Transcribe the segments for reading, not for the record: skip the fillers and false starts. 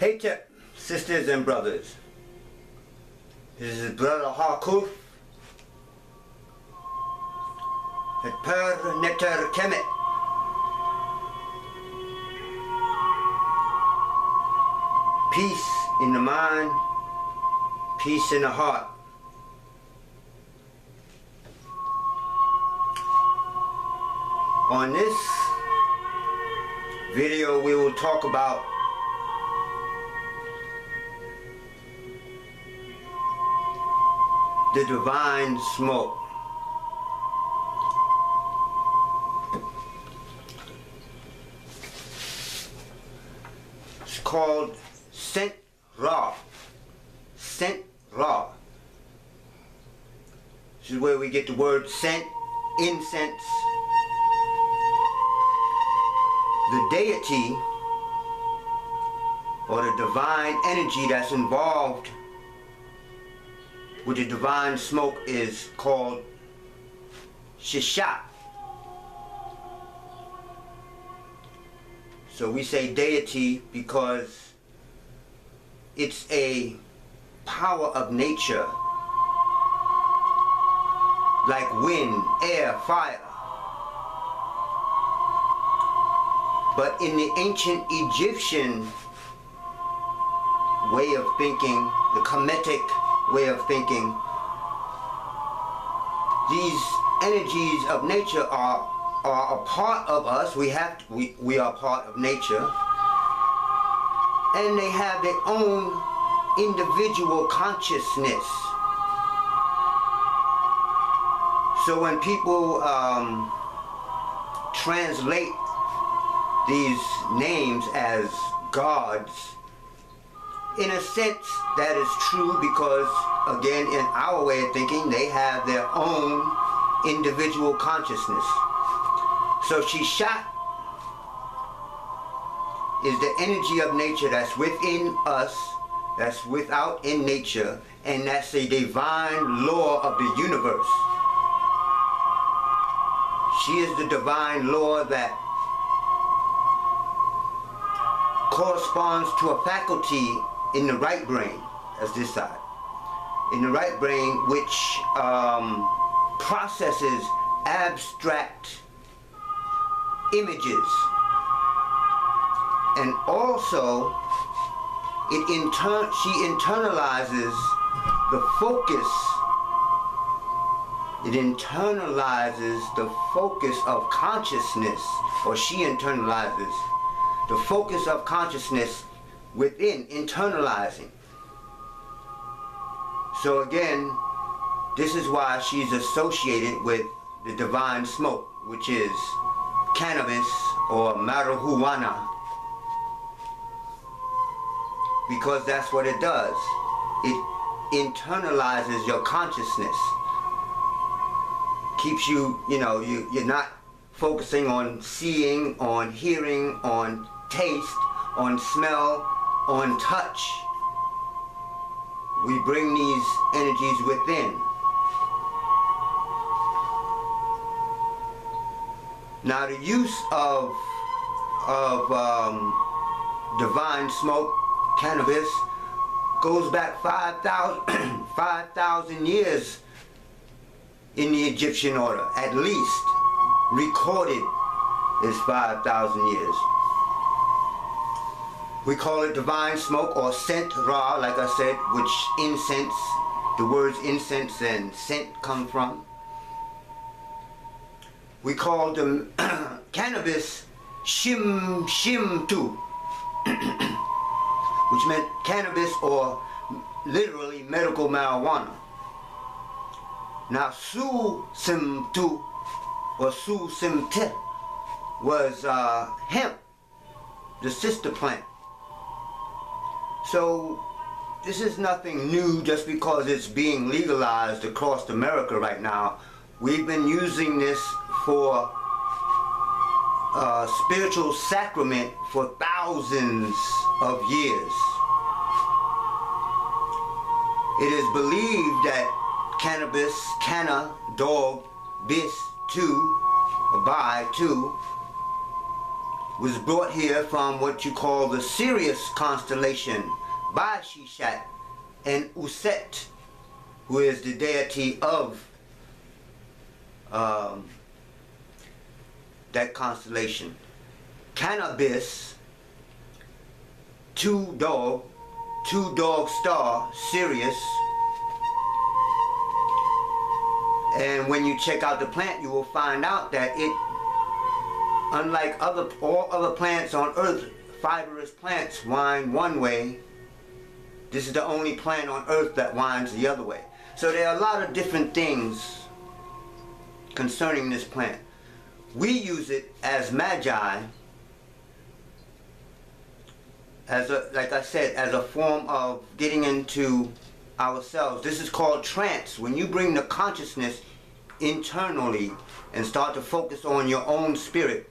Hey sisters and brothers, this is Brother Harkuf et per neter Khemet. Peace in the mind, peace in the heart. On this video we will talk about the divine smoke. It's called scent raw. Scent raw. This is where we get the word scent, incense. The deity or the divine energy that's involved with the divine smoke is called SESHAT. So we say deity because it's a power of nature, like wind, air, fire. But in the ancient Egyptian way of thinking, the Kemetic way of thinking, these energies of nature are a part of us. We are part of nature, and they have their own individual consciousness. So when people translate these names as gods, in a sense that is true, because again, in our way of thinking, they have their own individual consciousness. So SESHAT is the energy of nature that's within us, that's without in nature, and that's a divine law of the universe. She is the divine law that corresponds to a faculty in the right brain, as this side. In the right brain, which processes abstract images. And also, she internalizes the focus. It internalizes the focus of consciousness, or she internalizes the focus of consciousness within, internalizing. So again, this is why she's associated with the divine smoke, which is cannabis or Mari-HuAna, because that's what it does. It internalizes your consciousness. Keeps you, you're not focusing on seeing, on hearing, on taste, on smell, on touch. We bring these energies within. Now the use of divine smoke, cannabis, goes back 5,000 years in the Egyptian order, at least. Recorded is 5,000 years. We call it divine smoke or scent ra, like I said, which incense, the words incense and scent come from. We call the cannabis shimtu, which meant cannabis or literally medical marijuana. Now su simtu or su simte was hemp, the sister plant. So this is nothing new just because it's being legalized across America right now. We've been using this for spiritual sacrament for thousands of years. It is believed that cannabis, canna, dog, bis, to, or by, to, was brought here from what you call the Sirius constellation by SESHAT and Uset, who is the deity of that constellation. Cannabis, two dog star, Sirius. And when you check out the plant, you will find out that it, unlike all other plants on earth, fibrous plants wind one way. This is the only plant on earth that winds the other way. So there are a lot of different things concerning this plant. We use it as Maji, as a, like I said, as a form of getting into ourselves. This is called trance. When you bring the consciousness internally and start to focus on your own spirit,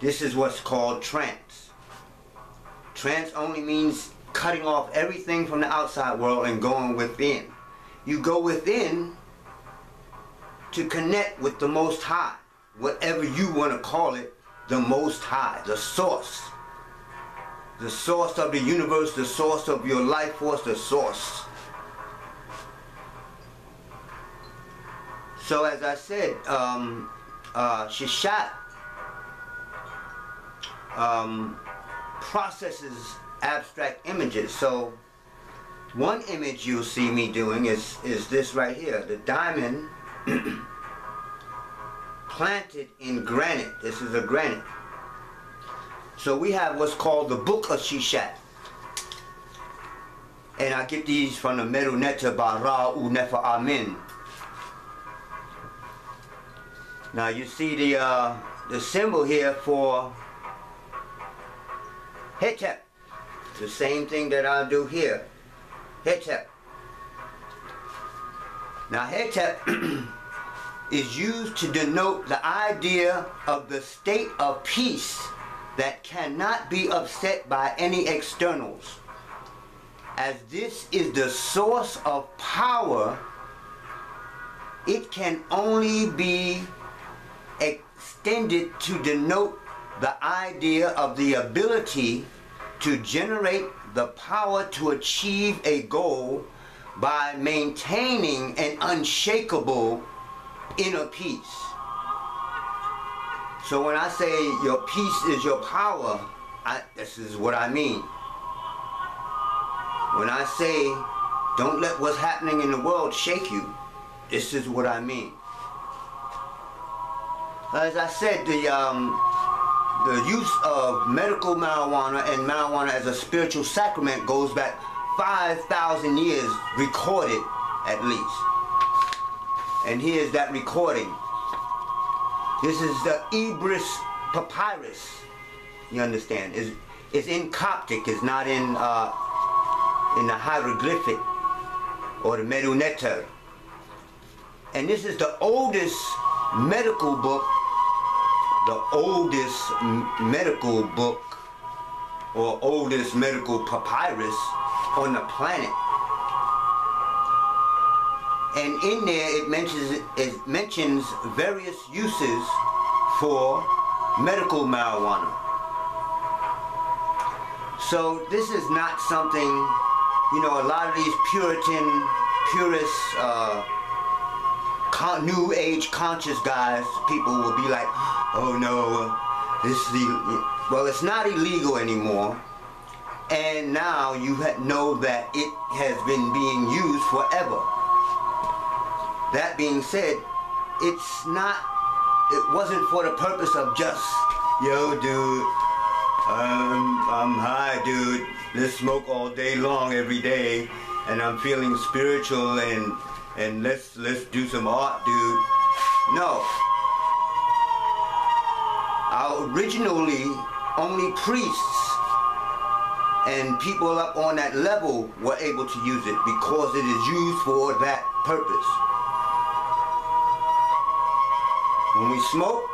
this is what's called trance. Trance only means cutting off everything from the outside world and going within. You go within to connect with the Most High, whatever you want to call it, the Most High, the source of the universe, the source of your life force, the source. So as I said, SESHAT processes abstract images. So one image you'll see me doing is this right here, the diamond planted in granite. This is a granite. So we have what's called the Book of SESHAT. And I get these from the Medu Netter by RE-Ligions. Now you see the symbol here for Hemp. The same thing that I'll do here. Hemp. Now Hemp is used to denote the idea of the state of peace that cannot be upset by any externals. As this is the source of power, it can only be extended to denote the idea of the ability to generate the power to achieve a goal by maintaining an unshakable inner peace. So when I say your peace is your power, this is what I mean. When I say don't let what's happening in the world shake you, this is what I mean. As I said, the use of medical marijuana and marijuana as a spiritual sacrament goes back 5,000 years, recorded at least. And here's that recording. This is the Ibris papyrus. You understand? It's in Coptic. It's not in the hieroglyphic or the Medu Netter. And this is the oldest medical book, or oldest medical papyrus on the planet. And in there it mentions various uses for medical marijuana. So this is not something, you know, a lot of these purists, new age conscious guys, people will be like, oh no, this is well, it's not illegal anymore. And now you know that it has been being used forever. That being said, it wasn't for the purpose of just, yo dude, I'm high dude, let's smoke all day long every day, and I'm feeling spiritual and let's do some art, dude. No. Originally, only priests and people up on that level were able to use it because it is used for that purpose. When we smoke,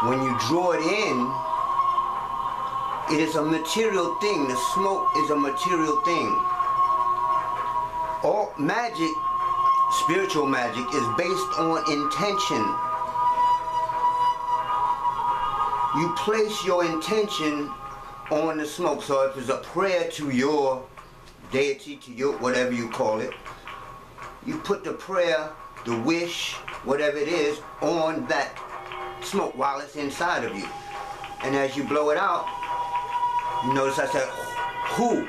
when you draw it in, it is a material thing. The smoke is a material thing. All magic, spiritual magic, is based on intention. You place your intention on the smoke. So if it's a prayer to your deity, to your whatever you call it, you put the prayer, the wish, whatever it is, on that smoke while it's inside of you. And as you blow it out, you notice I said Hu.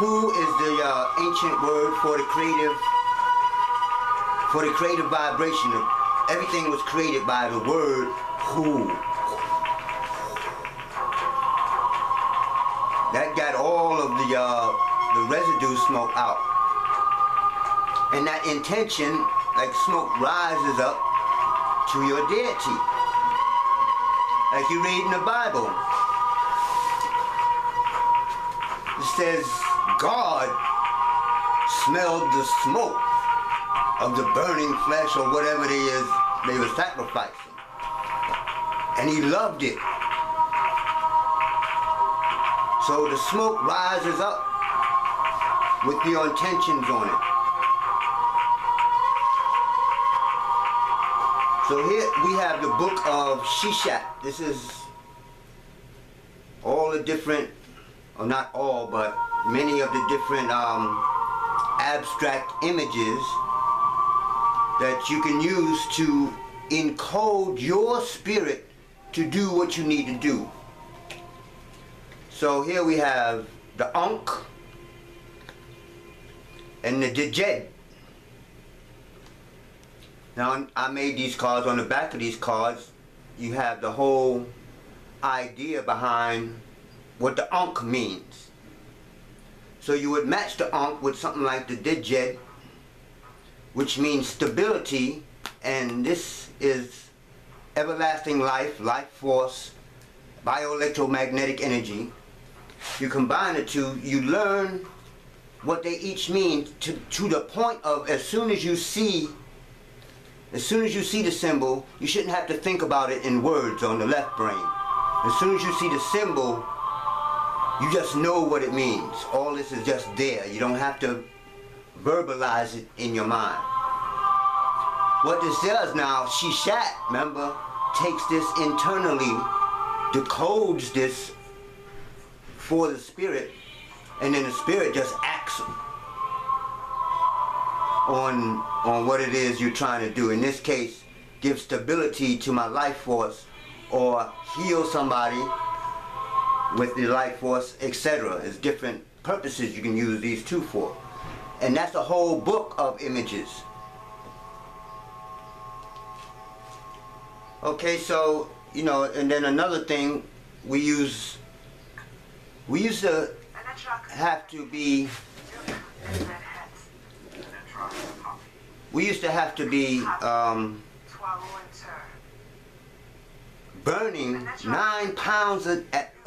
Hu is the ancient word for the creative vibration. Everything was created by the word Hu. That got all of the residue smoke out. And that intention, like smoke, rises up to your deity. Like you read in the Bible. It says, God smelled the smoke of the burning flesh or whatever it is they were sacrificing. And he loved it. So the smoke rises up with your intentions on it. So here we have the book of SESHAT. This is all the different, or not all, but many of the different abstract images that you can use to encode your spirit to do what you need to do. So here we have the Ankh and the Djed. Now I made these cards. On the back of these cards you have the whole idea behind what the Ankh means. So you would match the Ankh with something like the Djed, which means stability, and this is everlasting life, life force, bioelectromagnetic energy. You combine the two, you learn what they each mean to the point of as soon as you see the symbol, you shouldn't have to think about it in words on the left brain. As soon as you see the symbol, you just know what it means. All this is just there. You don't have to verbalize it in your mind. What this does now, SESHAT, remember, takes this internally, decodes this for the spirit, and then the spirit just acts on what it is you're trying to do. In this case, give stability to my life force, or heal somebody with the life force, etc. There's different purposes you can use these two for. And that's a whole book of images. Okay, so, you know, and then another thing, we used to have to be burning 9 pounds a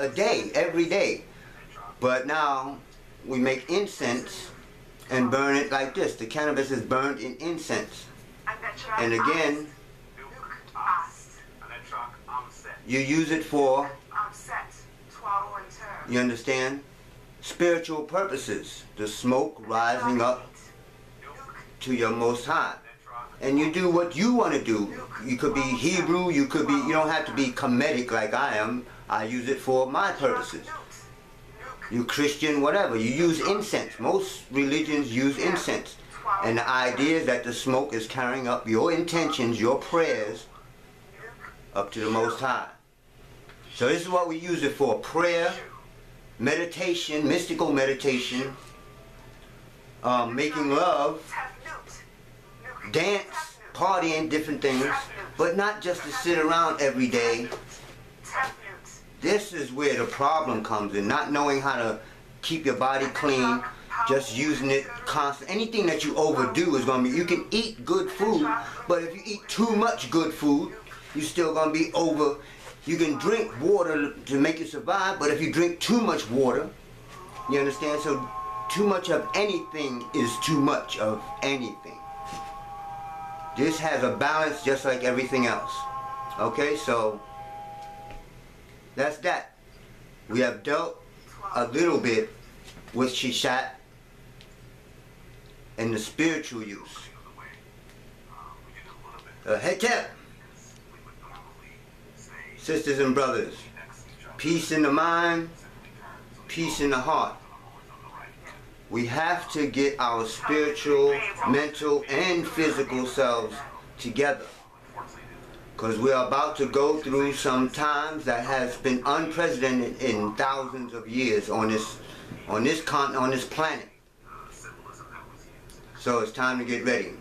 day, every day. But now we make incense and burn it like this. The cannabis is burned in incense. And again, you use it for, you understand, spiritual purposes. The smoke rising up to your Most High. And you do what you want to do. You could be Hebrew, you don't have to be Khemetic like I am. I use it for my purposes. You Christian, whatever. You use incense. Most religions use incense. And the idea is that the smoke is carrying up your intentions, your prayers, up to the Most High. So this is what we use it for. Prayer, meditation, mystical meditation, making love, dance, partying, different things, but not just to sit around every day. This is where the problem comes in, not knowing how to keep your body clean, just using it constant. Anything that you overdo is going to be, you can eat good food, but if you eat too much good food, you're still going to be over. You can drink water to make you survive, but if you drink too much water, you understand? So too much of anything is too much of anything. This has a balance just like everything else. Okay, so that's that. We have dealt a little bit with SESHAT and the spiritual use. Hey, Khemet, sisters and brothers, peace in the mind, peace in the heart. We have to get our spiritual, mental, and physical selves together, because we are about to go through some times that has been unprecedented in thousands of years on this continent, on this planet. So it's time to get ready.